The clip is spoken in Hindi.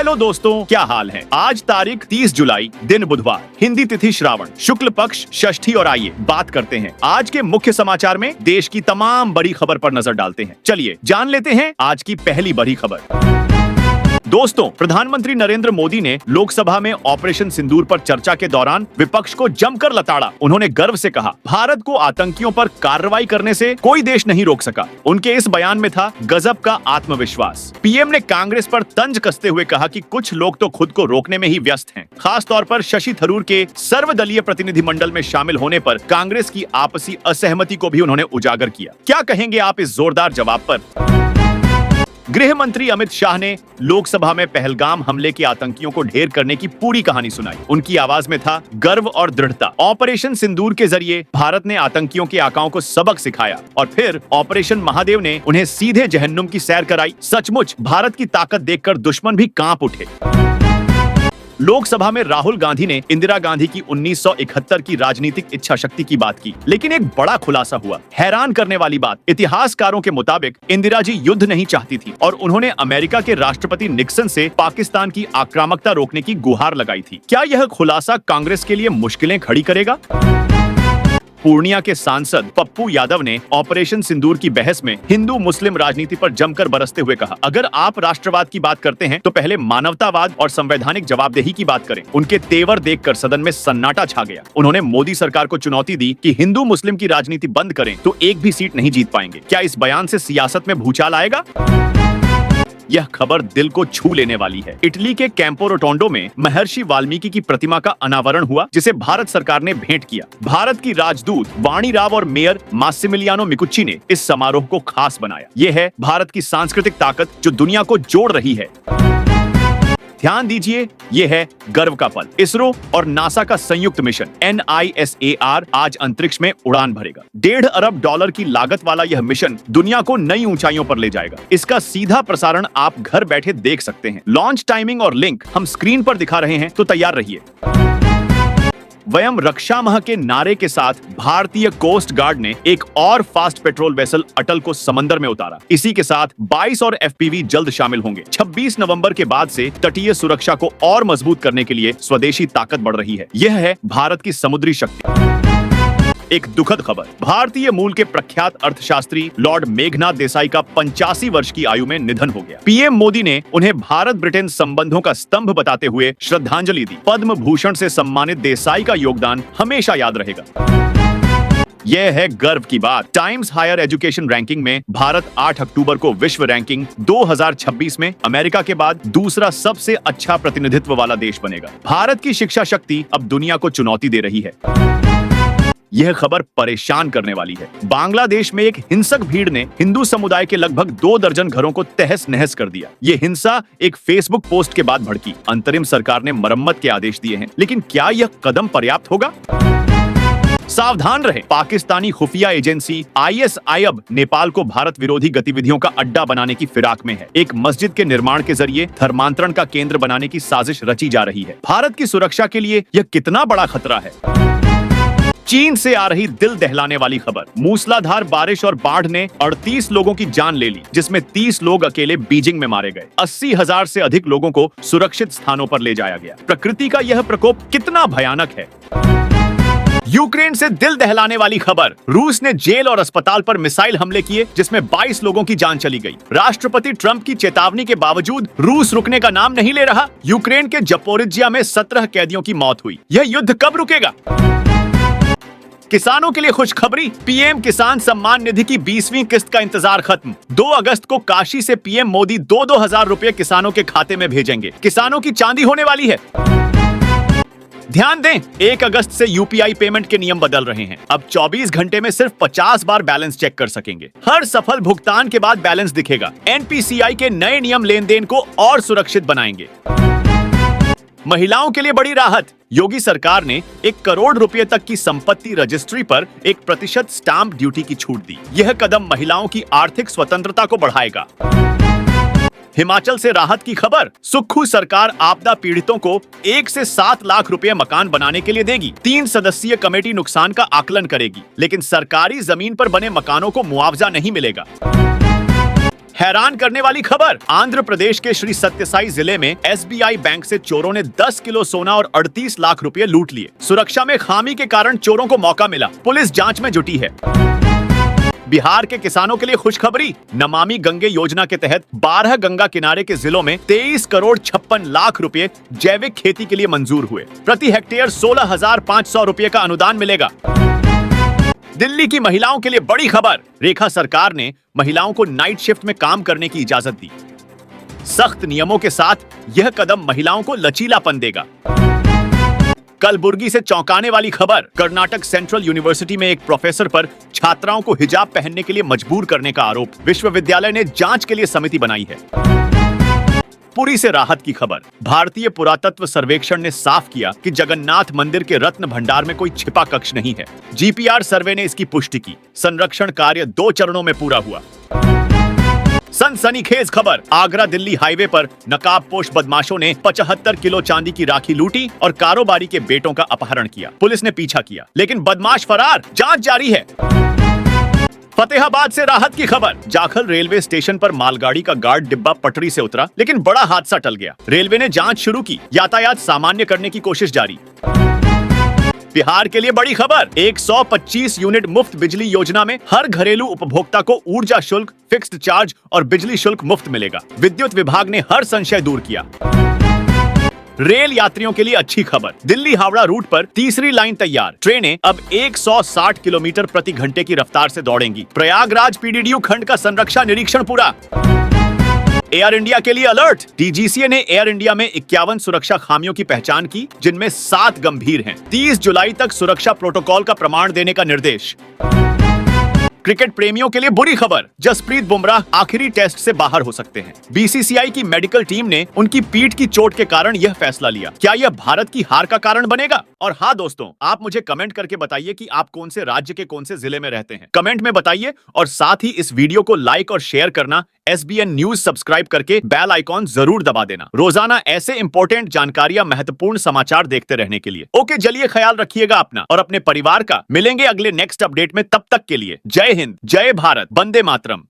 हेलो दोस्तों, क्या हाल है। आज तारीख 30 जुलाई, दिन बुधवार, हिंदी तिथि श्रावण, शुक्ल पक्ष षष्ठी। और आइए बात करते हैं आज के मुख्य समाचार में देश की तमाम बड़ी खबर पर नजर डालते हैं। चलिए जान लेते हैं आज की पहली बड़ी खबर। दोस्तों, प्रधानमंत्री नरेंद्र मोदी ने लोकसभा में ऑपरेशन सिंदूर पर चर्चा के दौरान विपक्ष को जमकर लताड़ा। उन्होंने गर्व से कहा, भारत को आतंकियों पर कार्रवाई करने से कोई देश नहीं रोक सका। उनके इस बयान में था गजब का आत्मविश्वास। पीएम ने कांग्रेस पर तंज कसते हुए कहा कि कुछ लोग तो खुद को रोकने में ही व्यस्त हैं। खास तौर पर शशि थरूर के सर्वदलीय प्रतिनिधिमंडल में शामिल होने पर कांग्रेस की आपसी असहमति को भी उन्होंने उजागर किया। क्या कहेंगे आप इस जोरदार जवाब पर? गृह मंत्री अमित शाह ने लोकसभा में पहलगाम हमले के आतंकियों को ढेर करने की पूरी कहानी सुनाई। उनकी आवाज में था गर्व और दृढ़ता। ऑपरेशन सिंदूर के जरिए भारत ने आतंकियों के आकाओं को सबक सिखाया और फिर ऑपरेशन महादेव ने उन्हें सीधे जहन्नुम की सैर कराई। सचमुच भारत की ताकत देखकर दुश्मन भी कांप उठे। लोकसभा में राहुल गांधी ने इंदिरा गांधी की 1971 की राजनीतिक इच्छा शक्ति की बात की, लेकिन एक बड़ा खुलासा हुआ। हैरान करने वाली बात, इतिहासकारों के मुताबिक इंदिरा जी युद्ध नहीं चाहती थी और उन्होंने अमेरिका के राष्ट्रपति निक्सन से पाकिस्तान की आक्रामकता रोकने की गुहार लगाई थी। क्या यह खुलासा कांग्रेस के लिए मुश्किलें खड़ी करेगा? पूर्णिया के सांसद पप्पू यादव ने ऑपरेशन सिंदूर की बहस में हिंदू मुस्लिम राजनीति पर जमकर बरसते हुए कहा, अगर आप राष्ट्रवाद की बात करते हैं तो पहले मानवतावाद और संवैधानिक जवाबदेही की बात करें। उनके तेवर देखकर सदन में सन्नाटा छा गया। उन्होंने मोदी सरकार को चुनौती दी कि हिंदू मुस्लिम की राजनीति बंद करें तो एक भी सीट नहीं जीत पाएंगे। क्या इस बयान से सियासत में भूचाल आएगा? यह खबर दिल को छू लेने वाली है। इटली के कैंपो रोटोंडो में महर्षि वाल्मीकि की प्रतिमा का अनावरण हुआ, जिसे भारत सरकार ने भेंट किया। भारत की राजदूत वाणी राव और मेयर मासिमिलियानो मिकुच्ची ने इस समारोह को खास बनाया। यह है भारत की सांस्कृतिक ताकत जो दुनिया को जोड़ रही है। ध्यान दीजिए, यह है गर्व का पल। इसरो और नासा का संयुक्त मिशन NISAR आज अंतरिक्ष में उड़ान भरेगा। $1.5 अरब की लागत वाला यह मिशन दुनिया को नई ऊंचाइयों पर ले जाएगा। इसका सीधा प्रसारण आप घर बैठे देख सकते हैं। लॉन्च टाइमिंग और लिंक हम स्क्रीन पर दिखा रहे हैं, तो तैयार रहिए। वयम रक्षामः के नारे के साथ भारतीय कोस्ट गार्ड ने एक और फास्ट पेट्रोल वेसल अटल को समंदर में उतारा। इसी के साथ 22 और FPV जल्द शामिल होंगे। 26 नवंबर के बाद से तटीय सुरक्षा को और मजबूत करने के लिए स्वदेशी ताकत बढ़ रही है। यह है भारत की समुद्री शक्ति। एक दुखद खबर, भारतीय मूल के प्रख्यात अर्थशास्त्री लॉर्ड मेघनाथ देसाई का 85 वर्ष की आयु में निधन हो गया। पीएम मोदी ने उन्हें भारत ब्रिटेन संबंधों का स्तंभ बताते हुए श्रद्धांजलि दी। पद्म भूषण से सम्मानित देसाई का योगदान हमेशा याद रहेगा। यह है गर्व की बात। टाइम्स हायर एजुकेशन रैंकिंग में भारत 8 अक्टूबर को विश्व रैंकिंग 2026 में अमेरिका के बाद दूसरा सबसे अच्छा प्रतिनिधित्व वाला देश बनेगा। भारत की शिक्षा शक्ति अब दुनिया को चुनौती दे रही है। यह खबर परेशान करने वाली है। बांग्लादेश में एक हिंसक भीड़ ने हिंदू समुदाय के लगभग 2 दर्जन घरों को तहस नहस कर दिया। ये हिंसा एक फेसबुक पोस्ट के बाद भड़की। अंतरिम सरकार ने मरम्मत के आदेश दिए हैं, लेकिन क्या यह कदम पर्याप्त होगा? सावधान रहे, पाकिस्तानी खुफिया एजेंसी ISI अब नेपाल को भारत विरोधी गतिविधियों का अड्डा बनाने की फिराक में है। एक मस्जिद के निर्माण के जरिए धर्मांतरण का केंद्र बनाने की साजिश रची जा रही है। भारत की सुरक्षा के लिए यह कितना बड़ा खतरा है? चीन से आ रही दिल दहलाने वाली खबर, मूसलाधार बारिश और बाढ़ ने 38 लोगों की जान ले ली, जिसमें 30 लोग अकेले बीजिंग में मारे गए। 80,000 से अधिक लोगों को सुरक्षित स्थानों पर ले जाया गया। प्रकृति का यह प्रकोप कितना भयानक है। यूक्रेन से दिल दहलाने वाली खबर, रूस ने जेल और अस्पताल पर मिसाइल हमले किए, जिसमें 22 लोगों की जान चली गई। राष्ट्रपति ट्रंप की चेतावनी के बावजूद रूस रुकने का नाम नहीं ले रहा। यूक्रेन के जपोरिज्जिया में 17 कैदियों की मौत हुई। यह युद्ध कब रुकेगा? किसानों के लिए खुशखबरी, पीएम किसान सम्मान निधि की 20वीं किस्त का इंतजार खत्म। 2 अगस्त को काशी से पीएम मोदी 2-2 हजार रुपए किसानों के खाते में भेजेंगे। किसानों की चांदी होने वाली है। ध्यान दें, 1 अगस्त से UPI पेमेंट के नियम बदल रहे हैं। अब 24 घंटे में सिर्फ 50 बार बैलेंस चेक कर सकेंगे। हर सफल भुगतान के बाद बैलेंस दिखेगा। NPCI के नए नियम लेन देन को और सुरक्षित बनाएंगे। महिलाओं के लिए बड़ी राहत, योगी सरकार ने 1 करोड़ रुपए तक की संपत्ति रजिस्ट्री पर 1% स्टाम्प ड्यूटी की छूट दी। यह कदम महिलाओं की आर्थिक स्वतंत्रता को बढ़ाएगा। हिमाचल से राहत की खबर, सुक्खू सरकार आपदा पीड़ितों को 1 से 7 लाख रुपए मकान बनाने के लिए देगी। 3 सदस्यीय कमेटी नुकसान का आकलन करेगी, लेकिन सरकारी जमीन पर बने मकानों को मुआवजा नहीं मिलेगा। हैरान करने वाली खबर, आंध्र प्रदेश के श्री सत्यसाई जिले में SBI बैंक से चोरों ने 10 किलो सोना और 38 लाख रुपए लूट लिए। सुरक्षा में खामी के कारण चोरों को मौका मिला, पुलिस जांच में जुटी है। बिहार के किसानों के लिए खुशखबरी, नमामि गंगे योजना के तहत 12 गंगा किनारे के जिलों में 23 करोड़ 56 लाख रुपए जैविक खेती के लिए मंजूर हुए। प्रति हेक्टेयर 16,500 रुपए का अनुदान मिलेगा। दिल्ली की महिलाओं के लिए बड़ी खबर, रेखा सरकार ने महिलाओं को नाइट शिफ्ट में काम करने की इजाजत दी। सख्त नियमों के साथ यह कदम महिलाओं को लचीलापन देगा। कलबुर्गी से चौंकाने वाली खबर, कर्नाटक सेंट्रल यूनिवर्सिटी में एक प्रोफेसर पर छात्राओं को हिजाब पहनने के लिए मजबूर करने का आरोप। विश्वविद्यालय ने जांच के लिए समिति बनाई है। पुरी से राहत की खबर, भारतीय पुरातत्व सर्वेक्षण ने साफ किया कि जगन्नाथ मंदिर के रत्न भंडार में कोई छिपा कक्ष नहीं है। GPR सर्वे ने इसकी पुष्टि की। संरक्षण कार्य 2 चरणों में पूरा हुआ। सनसनीखेज खबर, आगरा दिल्ली हाईवे पर नकाबपोश बदमाशों ने 75 किलो चांदी की राखी लूटी और कारोबारी के बेटों का अपहरण किया। पुलिस ने पीछा किया, लेकिन बदमाश फरार, जांच जारी है। फतेहाबाद से राहत की खबर, जाखल रेलवे स्टेशन पर मालगाड़ी का गार्ड डिब्बा पटरी से उतरा, लेकिन बड़ा हादसा टल गया। रेलवे ने जांच शुरू की, यातायात सामान्य करने की कोशिश जारी। बिहार के लिए बड़ी खबर, 125 यूनिट मुफ्त बिजली योजना में हर घरेलू उपभोक्ता को ऊर्जा शुल्क, फिक्स्ड चार्ज और बिजली शुल्क मुफ्त मिलेगा। विद्युत विभाग ने हर संशय दूर किया। रेल यात्रियों के लिए अच्छी खबर, दिल्ली हावड़ा रूट पर तीसरी लाइन तैयार। ट्रेनें अब 160 किलोमीटर प्रति घंटे की रफ्तार से दौड़ेंगी। प्रयागराज PDDU खंड का संरक्षा निरीक्षण पूरा। एयर इंडिया के लिए अलर्ट, DGCA ने एयर इंडिया में 51 सुरक्षा खामियों की पहचान की, जिनमें 7 गंभीर हैं। 30 जुलाई तक सुरक्षा प्रोटोकॉल का प्रमाण देने का निर्देश। क्रिकेट प्रेमियों के लिए बुरी खबर, जसप्रीत बुमराह आखिरी टेस्ट से बाहर हो सकते हैं। BCCI की मेडिकल टीम ने उनकी पीठ की चोट के कारण यह फैसला लिया। क्या यह भारत की हार का कारण बनेगा? और हाँ दोस्तों, आप मुझे कमेंट करके बताइए कि आप कौन से राज्य के कौन से जिले में रहते हैं। कमेंट में बताइए और साथ ही इस वीडियो को लाइक और शेयर करना, SBN न्यूज सब्सक्राइब करके बेल आइकॉन जरूर दबा देना, रोजाना ऐसे इंपॉर्टेंट जानकारियां, महत्वपूर्ण समाचार देखते रहने के लिए। ओके, चलिए ख्याल रखिएगा अपना और अपने परिवार का। मिलेंगे अगले नेक्स्ट अपडेट में, तब तक के लिए जय हिंद, जय भारत, वंदे मातरम।